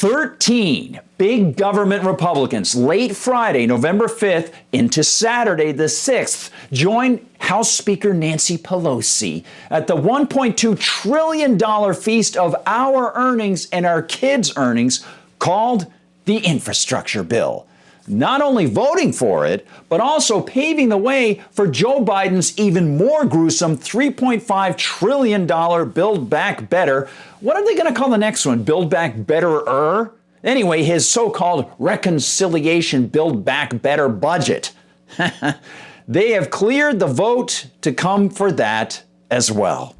13 big government Republicans late Friday, November 5th into Saturday the 6th joined House Speaker Nancy Pelosi at the $1.2 trillion feast of our earnings and our kids' earnings called the infrastructure bill. Not only voting for it, but also paving the way for Joe Biden's even more gruesome $3.5 trillion Build Back Better. What are they going to call the next one? Build Back Better-er? Anyway, his so-called reconciliation Build Back Better budget. They have cleared the vote to come for that as well.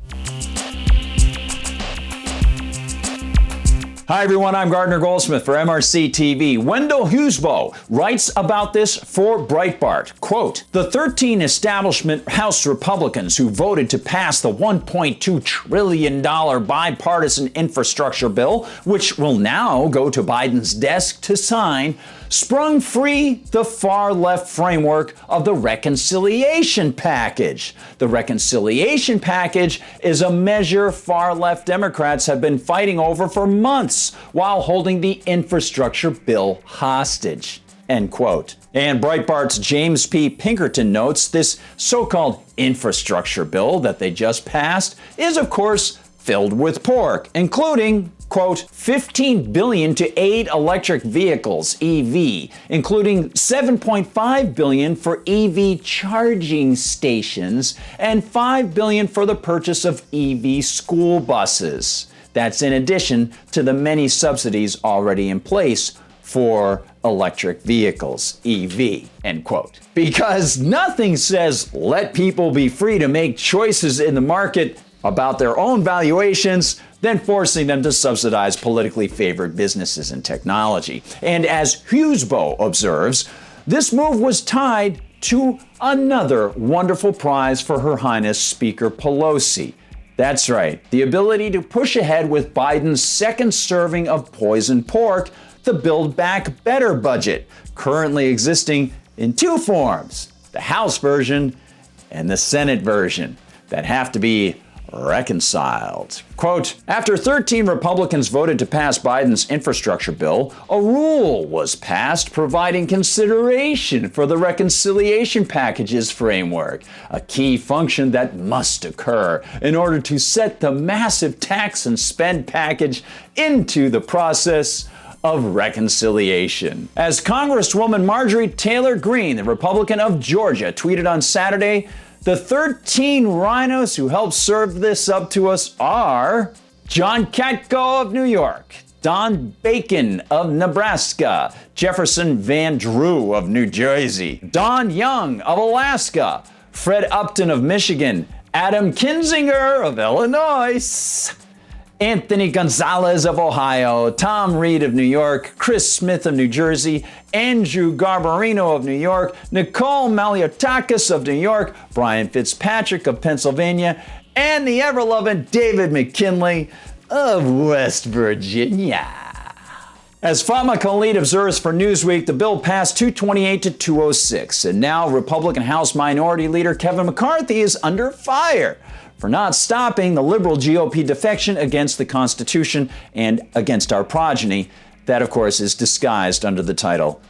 Hi everyone, I'm Gardner Goldsmith for MRC-TV. Wendell Husebo writes about this for Breitbart. Quote, the 13 establishment House Republicans who voted to pass the $1.2 trillion bipartisan infrastructure bill, which will now go to Biden's desk to sign, sprung free the far-left framework of the reconciliation package. The reconciliation package is a measure far-left Democrats have been fighting over for months while holding the infrastructure bill hostage. End quote. And Breitbart's James P. Pinkerton notes this so-called infrastructure bill that they just passed is, of course, filled with pork, including, quote, $15 billion to aid electric vehicles, EV, including $7.5 billion for EV charging stations and $5 billion for the purchase of EV school buses. That's in addition to the many subsidies already in place for electric vehicles, EV, end quote. Because nothing says let people be free to make choices in the market about their own valuations than forcing them to subsidize politically favored businesses and technology. And as Husebo observes, this move was tied to another wonderful prize for Her Highness Speaker Pelosi. That's right, the ability to push ahead with Biden's second serving of poisoned pork, the Build Back Better budget, currently existing in two forms, the House version and the Senate version, that have to be reconciled. Quote, after 13 Republicans voted to pass Biden's infrastructure bill, a rule was passed providing consideration for the reconciliation package's framework, a key function that must occur in order to set the massive tax and spend package into the process of reconciliation. As Congresswoman Marjorie Taylor Greene, the Republican of Georgia, tweeted on Saturday, the 13 rhinos who helped serve this up to us are John Katko of New York, Don Bacon of Nebraska, Jefferson Van Drew of New Jersey, Don Young of Alaska, Fred Upton of Michigan, Adam Kinzinger of Illinois, Anthony Gonzalez of Ohio, Tom Reed of New York, Chris Smith of New Jersey, Andrew Garbarino of New York, Nicole Maliotakis of New York, Brian Fitzpatrick of Pennsylvania, and the ever-loving David McKinley of West Virginia. As Fatma Khalid observes for Newsweek, the bill passed 228 to 206, and now Republican House Minority Leader Kevin McCarthy is under fire for not stopping the liberal GOP defection against the Constitution and against our progeny. That, of course, is disguised under the title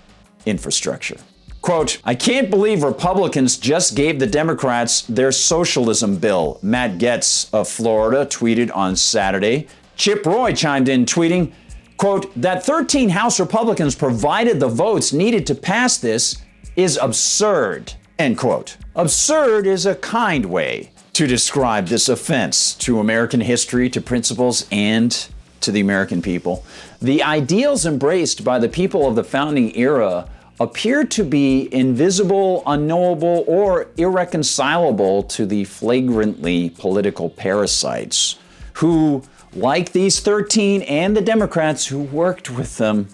infrastructure. Quote, I can't believe Republicans just gave the Democrats their socialism bill, Matt Getz of Florida tweeted on Saturday. Chip Roy chimed in tweeting, quote, that 13 House Republicans provided the votes needed to pass this is absurd, end quote. Absurd is a kind way to describe this offense to American history, to principles, and to the American people. The ideals embraced by the people of the founding era appear to be invisible, unknowable, or irreconcilable to the flagrantly political parasites who, like these 13 and the Democrats who worked with them,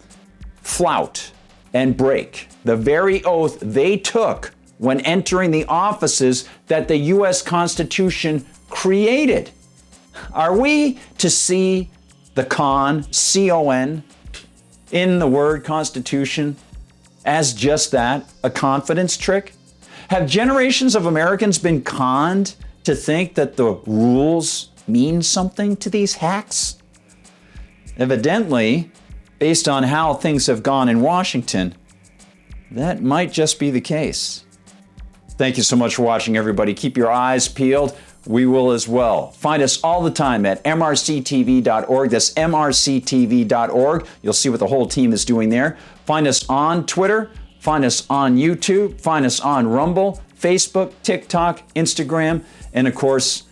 flout and break the very oath they took when entering the offices that the U.S. Constitution created. Are we to see the con, C-O-N, in the word Constitution as just that, a confidence trick? Have generations of Americans been conned to think that the rules mean something to these hacks? Evidently, based on how things have gone in Washington, that might just be the case. Thank you so much for watching, everybody. Keep your eyes peeled. We will as well. Find us all the time at MRCTV.org. That's MRCTV.org. You'll see what the whole team is doing there. Find us on Twitter. Find us on YouTube. Find us on Rumble, Facebook, TikTok, Instagram. And of course,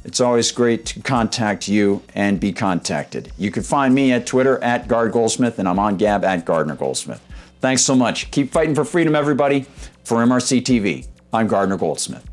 it's always great to contact you and be contacted. You can find me at Twitter at Gard Goldsmith, and I'm on Gab at Gardner Goldsmith. Thanks so much. Keep fighting for freedom, everybody. For MRC TV, I'm Gardner Goldsmith.